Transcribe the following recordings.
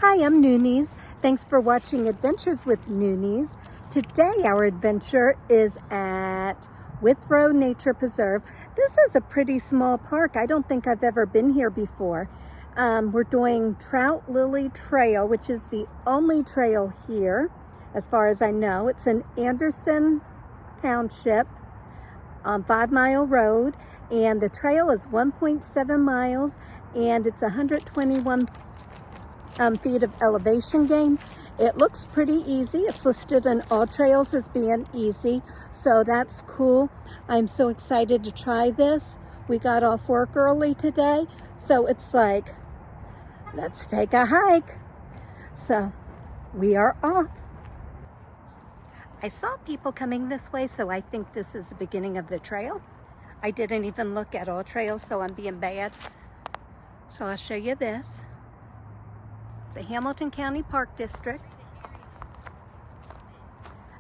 Hi, I'm Noonies. Thanks for watching Adventures with Noonies. Today our adventure is at Withrow Nature Preserve. This is a pretty small park. I don't think I've ever been here before. We're doing Trout Lily Trail, which is the only trail here, as far as I know. It's in Anderson Township on 5 Mile Road, and the trail is 1.7 miles, and it's 121 feet of elevation gain. It looks pretty easy. It's listed in all trails as being easy, so that's cool. I'm so excited to try this. We got off work early today, so it's like, let's take a hike. So we are off. I saw people coming this way, so I think this is the beginning of the trail. I didn't even look at all trails, so I'm being bad. So I'll show you this. The Hamilton County Park District.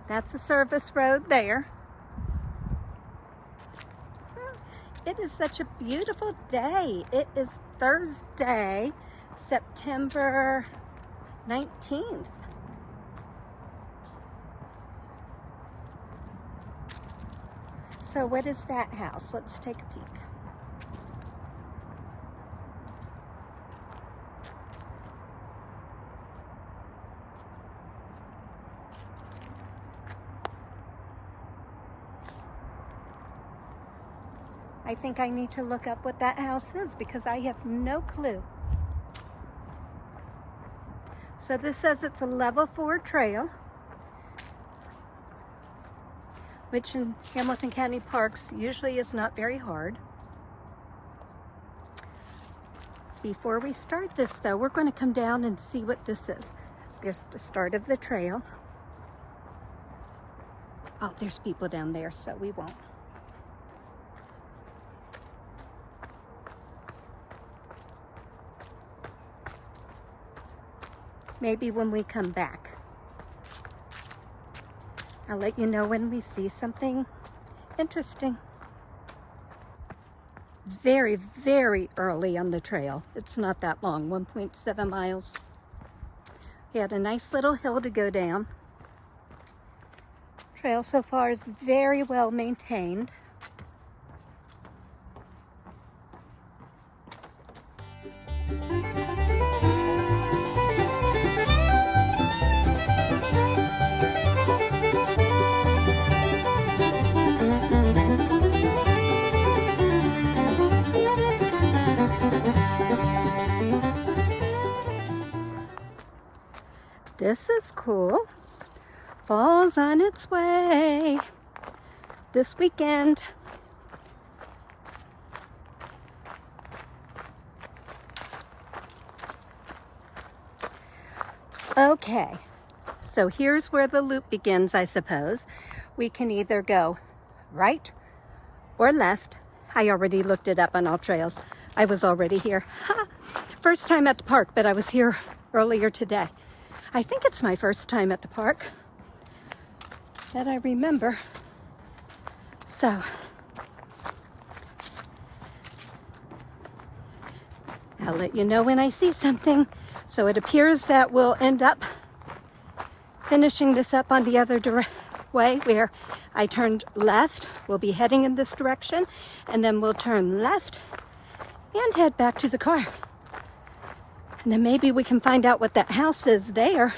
That's a service road there. It is such a beautiful day. It is Thursday, September 19th. So what is that house? Let's take a peek. I think I need to look up what that house is because I have no clue. So this says it's a level 4 trail, which in Hamilton County parks usually is not very hard. Before we start this though, we're going to come down and see what this is. There's the start of the trail. Oh, there's people down there, so we won't. Maybe when we come back. I'll let you know when we see something interesting. Very, very early on the trail. It's not that long, 1.7 miles. We had a nice little hill to go down. Trail so far is very well maintained. This is cool. Fall's on its way this weekend. Okay, so here's where the loop begins, I suppose. We can either go right or left. I already looked it up on all trails. I was already here. First time at the park, but I was here earlier today. I think it's my first time at the park that I remember. So, I'll let you know when I see something. So it appears that we'll end up finishing this up on the other way where I turned left. We'll be heading in this direction, and then we'll turn left and head back to the car. And then maybe we can find out what that house is there,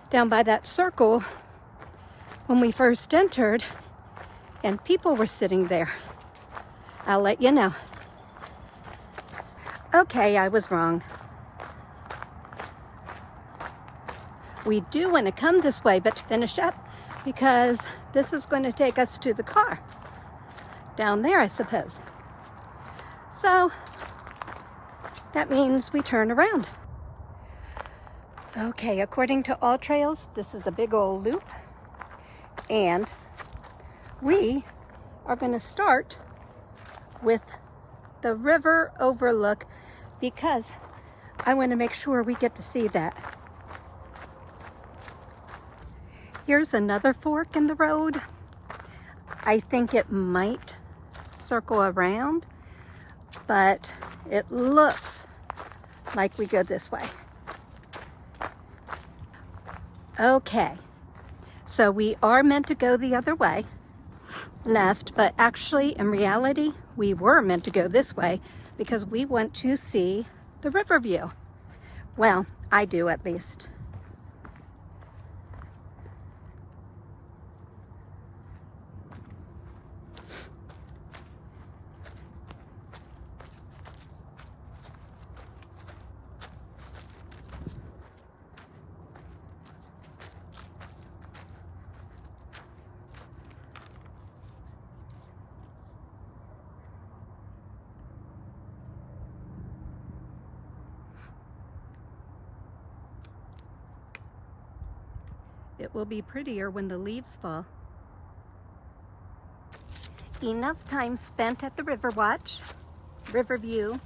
down by that circle when we first entered, and people were sitting there. I'll let you know. Okay, I was wrong. We do want to come this way, but to finish up, because this is going to take us to the car. Down there, I suppose. So, that means we turn around. Okay, according to all trails, this is a big old loop. And we are going to start with the river overlook because I want to make sure we get to see that. Here's another fork in the road. I think it might circle around, but it looks like we go this way. Okay, so we are meant to go the other way, left, but actually in reality, we were meant to go this way because we want to see the river view. Well, I do at least. It will be prettier when the leaves fall. Enough time spent at the river watch, river view.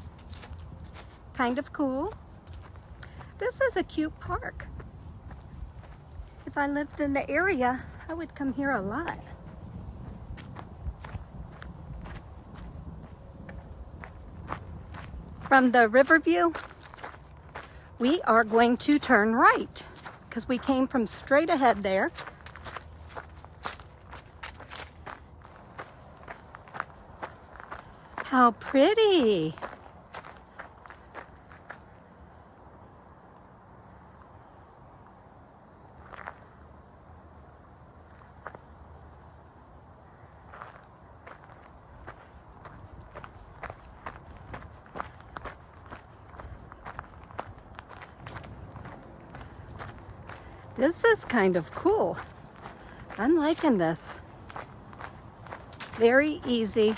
Kind of cool. This is a cute park. If I lived in the area, I would come here a lot. From the river view, we are going to turn right because we came from straight ahead there. How pretty. This is kind of cool. I'm liking this. Very easy.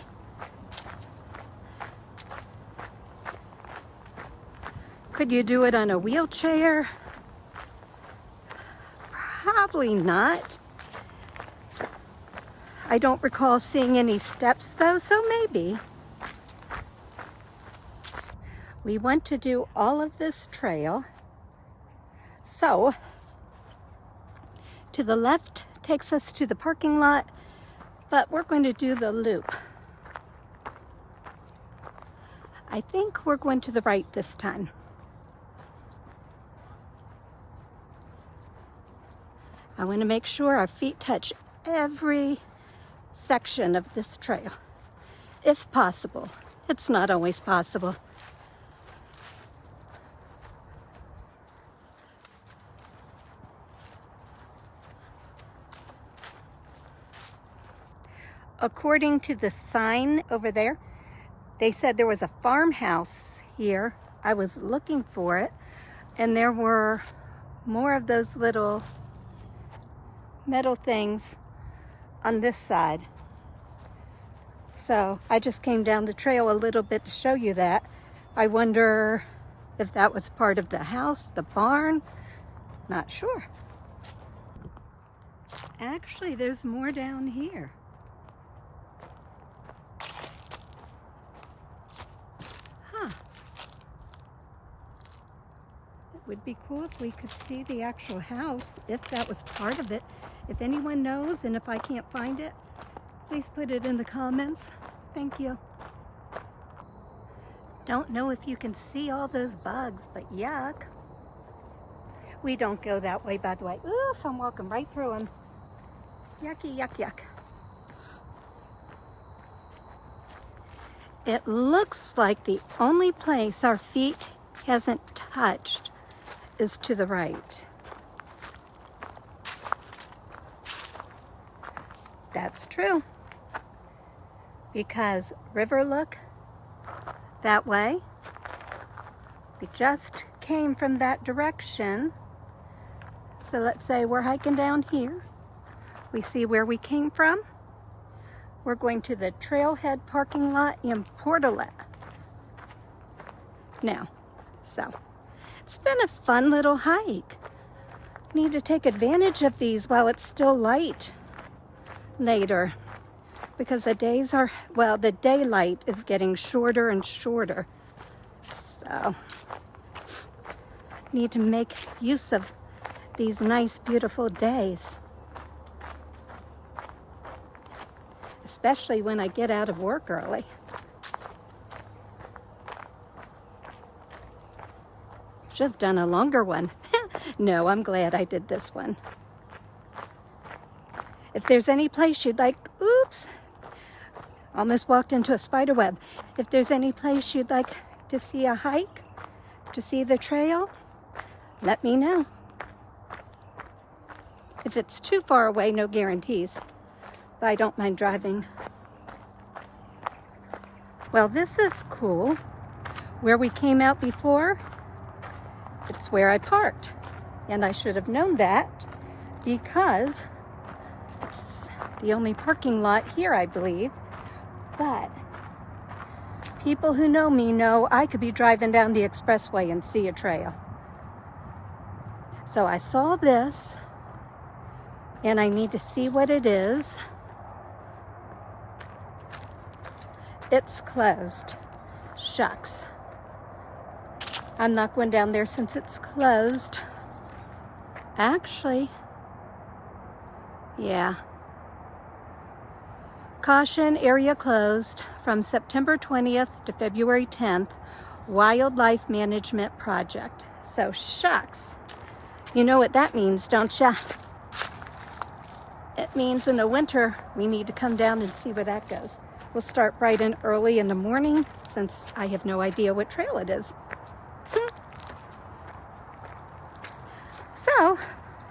Could you do it on a wheelchair? Probably not. I don't recall seeing any steps though, so maybe. We want to do all of this trail. So, to the left takes us to the parking lot, but we're going to do the loop. I think we're going to the right this time. I want to make sure our feet touch every section of this trail, if possible. It's not always possible. According to the sign over there, they said there was a farmhouse here. I was looking for it, and there were more of those little metal things on this side. So I just came down the trail a little bit to show you that. I wonder if that was part of the house, the barn, not sure. Actually, there's more down here. Would be cool if we could see the actual house, if that was part of it. If anyone knows, and if I can't find it, please put it in the comments. Thank you. Don't know if you can see all those bugs, but yuck. We don't go that way, by the way. Oof, I'm walking right through them. Yucky, yuck, yuck. It looks like the only place our feet hasn't touched is to the right. That's true. Because river look that way. We just came from that direction. So let's say we're hiking down here. We see where we came from. We're going to the Trailhead parking lot in Portlet. Now, so it's been a fun little hike. Need to take advantage of these while it's still light later, because the days are, well, the daylight is getting shorter and shorter. So need to make use of these nice, beautiful days. especially when I get out of work early. Should have done a longer one. No, I'm glad I did this one. If there's any place you'd like, oops, almost walked into a spider web. If there's any place you'd like to see a hike, to see the trail, let me know. If it's too far away, no guarantees, but I don't mind driving. Well, this is cool. Where we came out before, it's where I parked. And I should have known that because it's the only parking lot here, I believe. But people who know me know I could be driving down the expressway and see a trail. So I saw this and I need to see what it is. It's closed. Shucks. I'm not going down there since it's closed. Actually, yeah. Caution, area closed from September 20th to February 10th, Wildlife Management Project. So shucks. You know what that means, don't ya? It means in the winter, we need to come down and see where that goes. We'll start bright and early in the morning since I have no idea what trail it is. So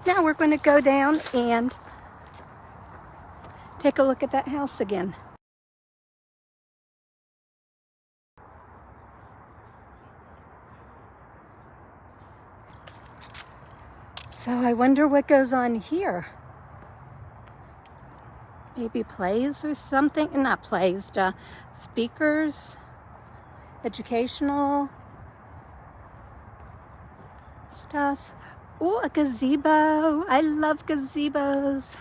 now we're going to go down and take a look at that house again. So I wonder what goes on here. Maybe plays or something? Not plays, speakers, educational stuff. Oh, a gazebo. I love gazebos.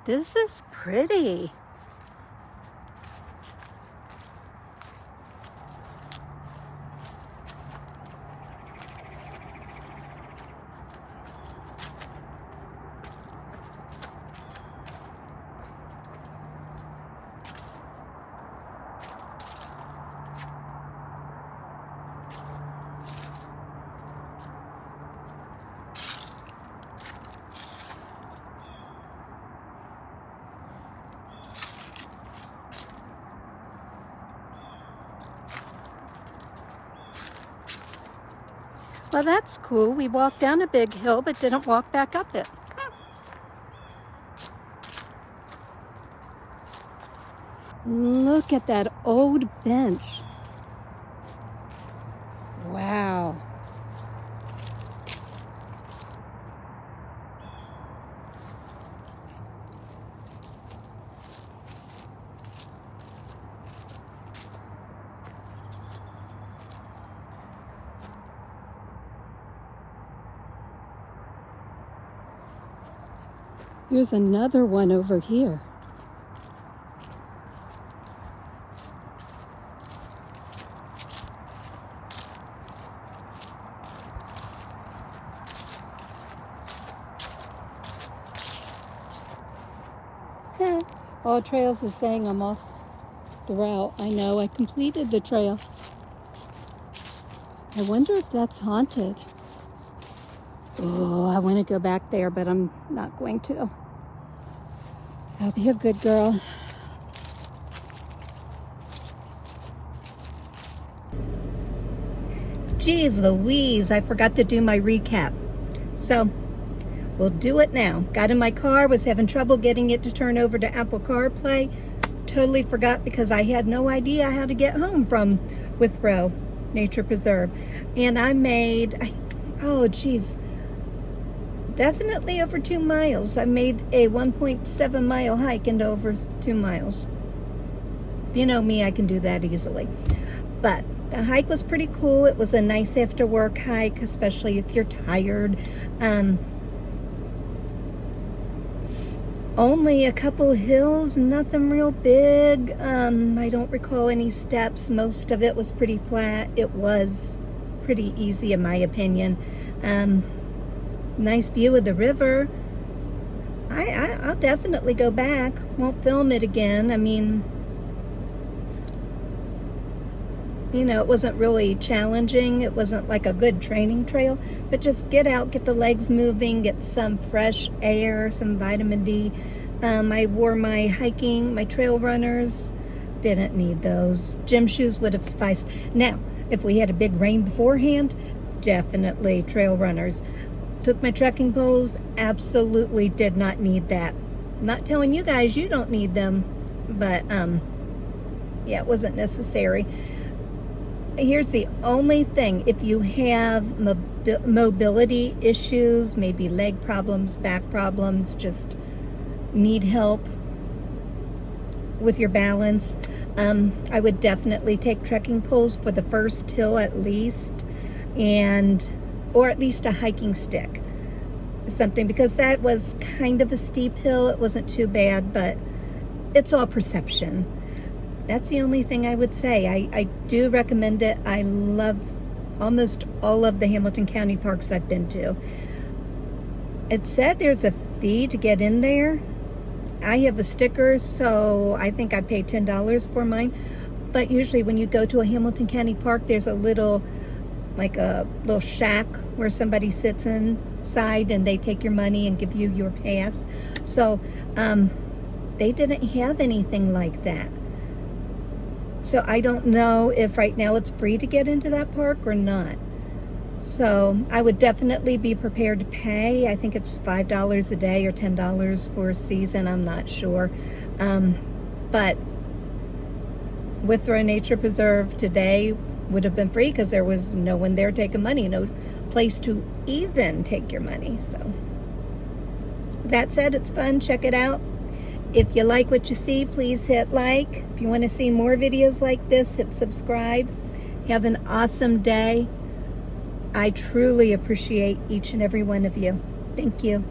This is pretty. Well, that's cool. We walked down a big hill, but didn't walk back up it. Look at that old bench. Wow. Here's another one over here. All Trails is saying I'm off the route. I know, I completed the trail. I wonder if that's haunted. Oh, I want to go back there, but I'm not going to. I'll be a good girl. Geez Louise, I forgot to do my recap. So, we'll do it now. Got in my car, was having trouble getting it to turn over to Apple CarPlay. Totally forgot because I had no idea how to get home from Withrow Nature Preserve. And I made, oh geez, definitely over 2 miles. I made a 1.7 mile hike into over 2 miles. You know me, I can do that easily. But the hike was pretty cool. It was a nice after work hike, especially if you're tired. Only a couple hills, nothing real big. I don't recall any steps. Most of it was pretty flat. It was pretty easy in my opinion. Nice view of the river. I'll definitely go back. Won't film it again. I mean, you know, it wasn't really challenging. It wasn't like a good training trail, but just get out, get the legs moving, get some fresh air, some vitamin D. I wore my trail runners. Didn't need those. Gym shoes would have sufficed. Now, if we had a big rain beforehand, definitely trail runners. Took my trekking poles, absolutely did not need that. I'm not telling you guys you don't need them, but yeah, it wasn't necessary. Here's the only thing: if you have mobility issues, maybe leg problems, back problems, just need help with your balance, I would definitely take trekking poles for the first hill at least, or at least a hiking stick, something, because that was kind of a steep hill. It wasn't too bad, but it's all perception. That's the only thing I would say. I do recommend it. I love almost all of the Hamilton County parks I've been to. It said there's a fee to get in there. I have a sticker, so I think I paid $10 for mine. But usually when you go to a Hamilton County park, there's a little shack where somebody sits inside and they take your money and give you your pass. So they didn't have anything like that. So I don't know if right now it's free to get into that park or not. So I would definitely be prepared to pay. I think it's $5 a day or $10 for a season. I'm not sure. But Withrow Nature Preserve today would have been free because there was no one there taking money, no place to even take your money. So that said, it's fun. Check it out. If you like what you see, please hit like. If you want to see more videos like this, hit subscribe. Have an awesome day. I truly appreciate each and every one of you. Thank you.